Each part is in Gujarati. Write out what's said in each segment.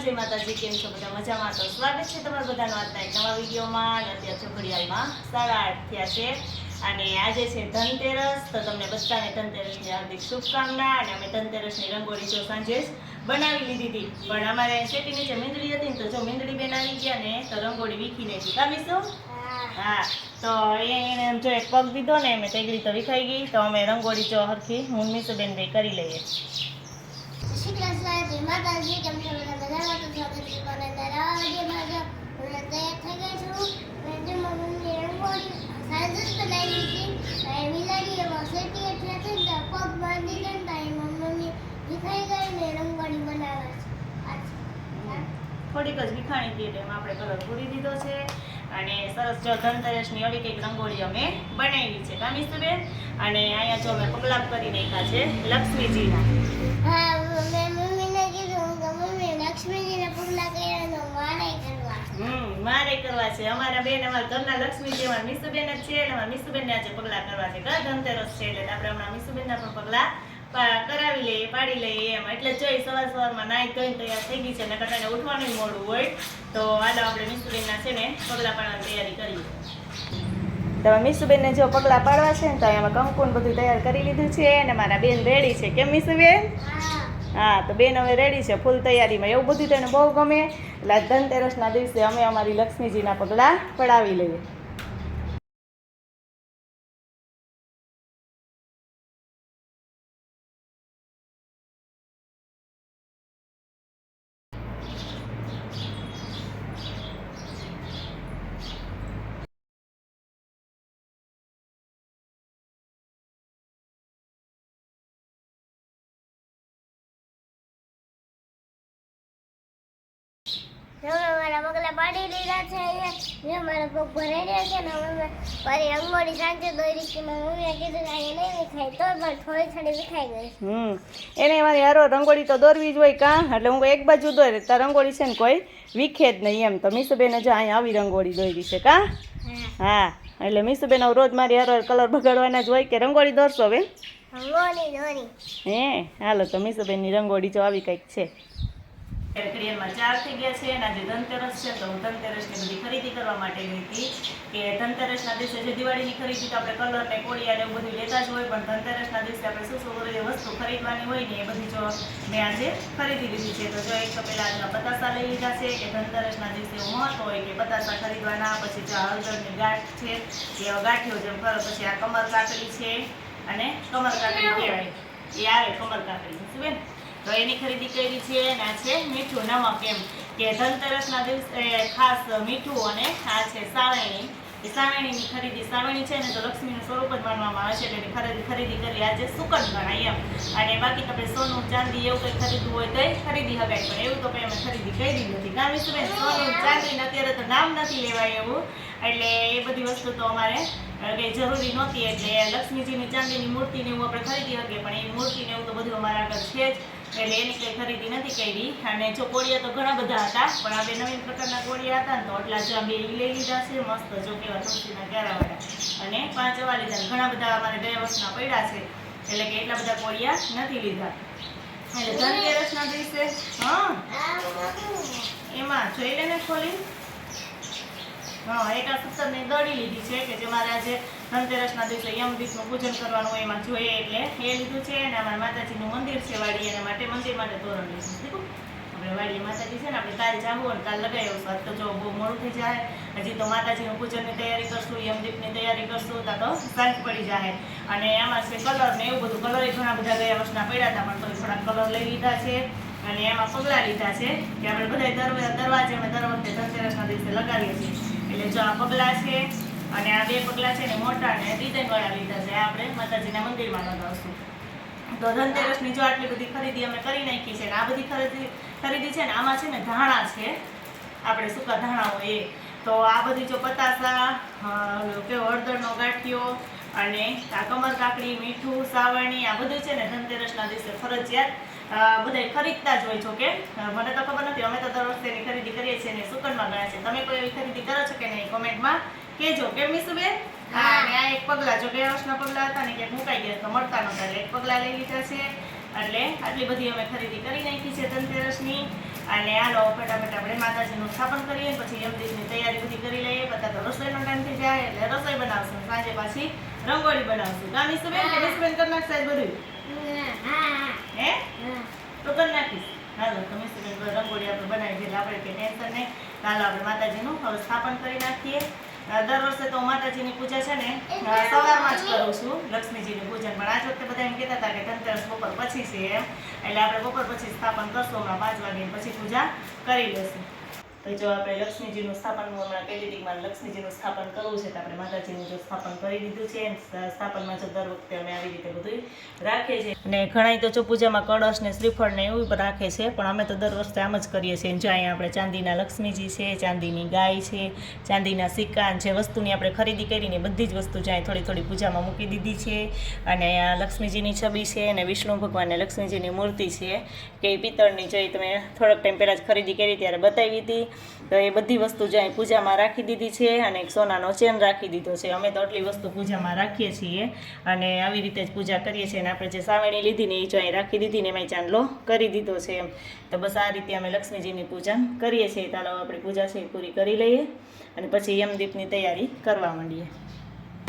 જય માતાજી, કેમ છો બધા મજામાં? તો સ્વાગત છે તમારા બધાનો આજના એક નવા વિડીયોમાં. અને અત્યારે છે ઘડિયાળમાં 8:30 થયા છે અને આજે છે ધનતેરસ. તો તમને બધાને ધનતેરસની હાર્દિક શુભકામના. અને અમે ધનતેરસની રંગોળી જો સાંજે જ બનાવી લીધી હતી, પણ અમારે શેટી નીચે મીંદડી હતી ને, તો જો મીંદડી બેન આવી ગયા ને તો રંગોળી વીખી નાખી. કામીશું? હા, તો એને જો એક પગ દીધો ને મેં તેગડી તો વિખાઈ ગઈ. તો અમે રંગોળી જો હરખી હું મીસુબેન બે કરી લઈએ. માતાજી કેમ છો બધા તો સ્વાગત છે મને નવા વિડીયોમાં. જો હું તૈયાર થઈ ગઈ છું. મેં મમ્મીની રંગોળી સાંજ જ બનાવી હતી. મિલાડી એમાં શેટી એટલે થઈ ને પગ બાંધી દે ને મમ્મી વિખાઈ ગઈ ને રંગોળી બનાવે છે. થોડીક જ વિખાણી હતી એટલે એમાં આપણે કલર પૂરી દીધો છે. અને સરસ જો ધનતેરસની ઓલી કંઈક રંગોળી અમે બનાવી છે. કામીસુબેન, અને અહીંયા જો અમે પગલા કરી નાખ્યા છે લક્ષ્મીજીના. હા, મેં મમ્મીને કીધું કે મમ્મી લક્ષ્મીજીના પગલા કર્યા તો મારે કરવા. મારે કરવા છે. અમારા બેન અમારા ઘરના લક્ષ્મીજી અમારા મીસુબેન જ છે. એટલે અમારા મીસુબેનને આજે પગલા કરવા છે. કા ધનતેરસ છે એટલે આપણે હમણાં મીસુબેનના પણ પગલા કરાવી લઈએ, પાડી લઈએ એમ. એટલે જોઈ સવારમાં નાઈ ધોઈને તૈયાર થઈ ગઈ છે ને કટાઈને ઉઠવાનું મોડું હોય તો હાલો આપણે મીસુબેનના છે ને પગલા પાડવાની તૈયારી કરીએ. તમે મીસુબેનને જો પગલા પાડવા છે ને તો એમાં કંકુ ને બધું તૈયાર કરી લીધું છે અને મારા બેન રેડી છે. કેમ મીસુબેન? હા, તો બેન હવે રેડી છે ફૂલ તૈયારીમાં. એવું બધું તો એને બહુ ગમે. એટલે ધનતેરસના દિવસે અમે અમારી લક્ષ્મીજીના પગલા પડાવી લઈએ. મારા પગલા પાડી લીધા છે. અહીંયા મારા પગ ભરાઈ રહ્યા છે ને હવે મારી રંગોળી સાંજે દોરી કે મમ્મીએ કીધું કે નહીં વિખાય તો પણ થોડી થોડી વિખાઈ ગઈ. એને મારી હારો રંગોળી તો દોરવી જ હોય કાં, એટલે હું એક બાજુ દોરે તો રંગોળી છે ને કોઈ વીખે જ નહીં એમ. તો મીસુબેને જો અહીંયા આવી રંગોળી દોરી છે કાં. હા, એટલે મીસુબેન રોજ મારી હારો કલર બગાડવાના જ હોય કે રંગોળી દોરશો બેન? રંગોળી દોરી. હે, હાલો તો મીસુબેનની રંગોળી જો આવી કંઈક છે. ઘડિયાળમાં 4 થઈ ગયા છે અને આજે ધનતેરસ છે તો હું ધનતેરસની બધી ખરીદી કરવા માટે ગઈ હતી. કે ધનતેરસના દિવસે જે દિવાળીની ખરીદી તો આપણે કલર ને કોળિયા ને એવું બધું લેતા જ હોય, પણ ધનતેરસના દિવસે આપણે શું બધી વસ્તુ ખરીદવાની હોય ને એ બધી જો મેં આજે ખરીદી લીધી છે. તો જો એક તો પહેલાં પતાસા લઈ લીધા છે કે ધનતેરસના દિવસે એવું મહત્વ હોય કે પતાસા ખરીદવાના. પછી જો હળદરની ગાંઠ છે કે ગાંઠીઓ જેમ કરો. પછી આ કમર કાકડી છે અને કમર કાકડી કહેવાય એ આવે કમર કાકડી. શું બેન? તો એની ખરીદી કરી છે. અને આ છે મીઠું નમક. એમ કે ધનતેરસના દિવસે ખાસ મીઠું. અને આ છે સાવેણી. એ સાવેણીની ખરીદી. સાવેણી છે ને તો લક્ષ્મીનું સ્વરૂપ જ માનવામાં આવે છે એટલે એની ખરીદી કરી. આજે સુકન ગણાય એમ. અને બાકી આપણે સોનું ચાંદી એવું કંઈ ખરીદવું હોય તો ખરીદી શકાય, પણ એવું તો કંઈ અમે ખરીદી કરી નથી. કાં મીસુબેન? સોનું ચાંદી અત્યારે તો નામ નથી લેવાય એવું, એટલે એ બધી વસ્તુ તો અમારે કંઈ જરૂરી નહોતી. એટલે લક્ષ્મીજીની ચાંદીની મૂર્તિને એવું આપણે ખરીદી શકીએ, પણ એ મૂર્તિને એવું તો બધું અમારા આગળ છે જ, એટલે એની કંઈ ખરીદી નથી કરી. અને જો કોળિયા તો ઘણા બધા હતા, પણ આ બે નવીન પ્રકારના કોળિયા હતા ને તો એટલા જ બે લઈ લીધા છે. મસ્ત જો કેવા તુલસીના ક્યારાવાળા. અને 5 એવા લીધા. ઘણા બધા અમારે 2 વર્ષના પડ્યા છે, એટલે કે એટલા બધા કોળિયા નથી લીધા. એટલે ધનતેરસના દિવસે હા એમાં જોઈ લે ને ખોલી. હા, એક આ સૂતરની દડી લીધી છે કે જે મારે આજે ધનતેરસના દિવસે યમદીપનું પૂજન કરવાનું હોય એમાં જોઈએ એટલે એ લીધું છે. અને અમારા માતાજીનું મંદિર છે વાડી, એના માટે મંદિર માટે તોરણ લીધું. આપણે વાડીએ માતાજી છે ને આપણે કાલ જાવું અને કાલ લગાવ્યું. તો જો બહુ મોડું થઈ જાય. હજી તો માતાજીનું પૂજનની તૈયારી કરશું, યમદીપની તૈયારી કરશું તો સાંજ પડી જાય. અને આમાં છે કલર ને એવું બધું. કલર ઘણા બધા ગયા વર્ષના પડ્યા હતા, પણ તો થોડાક કલર લઈ લીધા છે. અને એમાં પગલા લીધા છે કે આપણે બધા દરવાજે અમે દર વખતે ધનતેરસના દિવસે લગાવીએ છીએ. એટલે જો આ પગલા છે અને આ 2 પગલા છે ને મોટા ને ડિઝાઇનવાળા લીધા છે. આપણે માતાજીના મંદિરમાં લગાવશું. તો ધનતેરસની જો આટલી બધી ખરીદી અમે કરી નાખી છે. ને આ બધી ખરીદી છે ને આમાં છે ને ધાણા છે, આપણે સૂકા ધાણા હોય એ. તો આ બધી જો પતાસા કે હળદરનો ગાંઠિયો અને આ કમર કાકડી, મીઠું, સાવરણી આ બધું છે ને ધનતેરસના દિવસે ફરજિયાત બધા ખરીદતા જ હોય છો. કે મને તો ખબર નથી, અમે તો દર વખતે એની ખરીદી કરીએ છીએ ને સુકનમાં ગણાય છે. તમે કોઈ એવી ખરીદી કરો છો કે નહીં? કોમેન્ટમાં કહેજો. કેમ મીસુબેન? હા, અને આ એક પગલા જો 2 વર્ષના પગલા હતા ને ક્યાંક મુકાઈ ગયા તો મળતા નહોતા, એટલે એક પગલા લઈ લીધા છે. એટલે આટલી બધી અમે ખરીદી કરી નાખી છે ધનતેરસની. અને હાલો ફટાફટ આપણે માતાજીનું સ્થાપન કરીએ ને પછી યમદીપની તૈયારી બધી કરી લઈએ. બધા તો રસોઈનો ટાઈમ થઈ જાય એટલે રસોઈ બનાવશું, સાંજે પાછી રંગોળી બનાવશું. કામ ઈસુબેન કે ઈસુબેન કરી નાખશે આજ બધું? હે તો કરી નાખીશ. હાલો તો ઈસુબેન રંગોળી આપણે બનાવી એટલે આપણે કે ટેન્શન નહીં. હાલો આપણે માતાજીનું હવે સ્થાપન કરી નાખીએ. દર વર્ષે તો માતાજીની પૂજા છે ને સવારમાં જ કરું છું, લક્ષ્મીજીની પૂજન. પણ આજ વખતે બધા એમ કહેતા હતા કે ધનતેરસ બપોર પછી છે એમ, એટલે આપણે બપોર પછી સ્થાપન કરશું. હમણાં 5 વાગે પછી પૂજા કરી લેશું. તો જો આપણે લક્ષ્મીજીનું સ્થાપન હમણાં કહી દીધી મારે લક્ષ્મીજીનું સ્થાપન કરવું છે, તો આપણે માતાજીનું જો સ્થાપન કરી દીધું છે. સ્થાપનમાં જો દર વખતે અમે આવી રીતે બધું રાખીએ છીએ. અને ઘણાય તો જો પૂજામાં કળશ ને શ્રીફળ ને એવું પણ રાખે છે, પણ અમે તો દર વર્ષે આમ જ કરીએ છીએ. જો અહીંયા આપણે ચાંદીના લક્ષ્મીજી છે, ચાંદીની ગાય છે, ચાંદીના સિક્કા જે વસ્તુની આપણે ખરીદી કરીને બધી જ વસ્તુ જ્યાં થોડી થોડી પૂજામાં મૂકી દીધી છે. અને અહીંયા લક્ષ્મીજીની છબી છે અને વિષ્ણુ ભગવાનને લક્ષ્મીજીની મૂર્તિ છે કે એ પિત્તળની જોઈ તમે થોડાક ટાઈમ પહેલાં જ ખરીદી કરી ત્યારે બતાવી હતી. તો એ બધી વસ્તુ જો અહીં પૂજામાં રાખી દીધી છે અને એક સોનાનો ચેન રાખી દીધો છે. અમે તો આટલી વસ્તુ પૂજામાં રાખીએ છીએ અને આવી રીતે જ પૂજા કરીએ છીએ. અને આપણે જે સાવરણી લીધી ને એ જો અહીં રાખી દીધી ને એમાં ચાંદલો કરી દીધો છે એમ. તો બસ આ રીતે અમે લક્ષ્મીજીની પૂજન કરીએ છીએ. ચાલો આપણી પૂજા છે એ પૂરી કરી લઈએ અને પછી યમદીપની તૈયારી કરવા માંડીએ.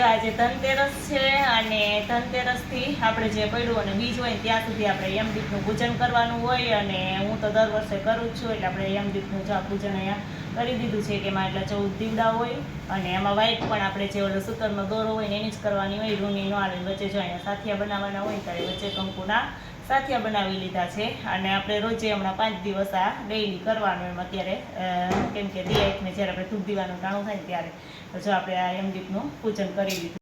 આજે ધનતેરસ છે અને ધનતેરસથી આપણે જે પડ્યું અને બીજ હોય ત્યાં સુધી આપણે યમદીપનું પૂજન કરવાનું હોય. અને હું તો દર વર્ષે કરું જ છું, એટલે આપણે યમદીપનું જો પૂજન અહીંયા કરી દીધું છે કે એમાં એટલે 14 દીવડા હોય અને એમાં વાઇટ પણ આપણે જે ઓલો સૂતરનો દોરો હોય ને એની જ કરવાની હોય, રૂની નો આવે. વચ્ચે જો અહીંયા સાથિયા બનાવવાના હોય ત્યારે વચ્ચે કંકુના સાથિયા બનાવી લીધા છે. અને આપણે રોજે હમણાં 5 દિવસ આ ડેઈલી કરવાનું એમ અત્યારે, કેમ કે દિયાઈકને જ્યારે આપણે ધૂપ દીવાનું ટાણું થાય ને ત્યારે તો જો આપણે આ યમદીપનું પૂજન કરી દીધું.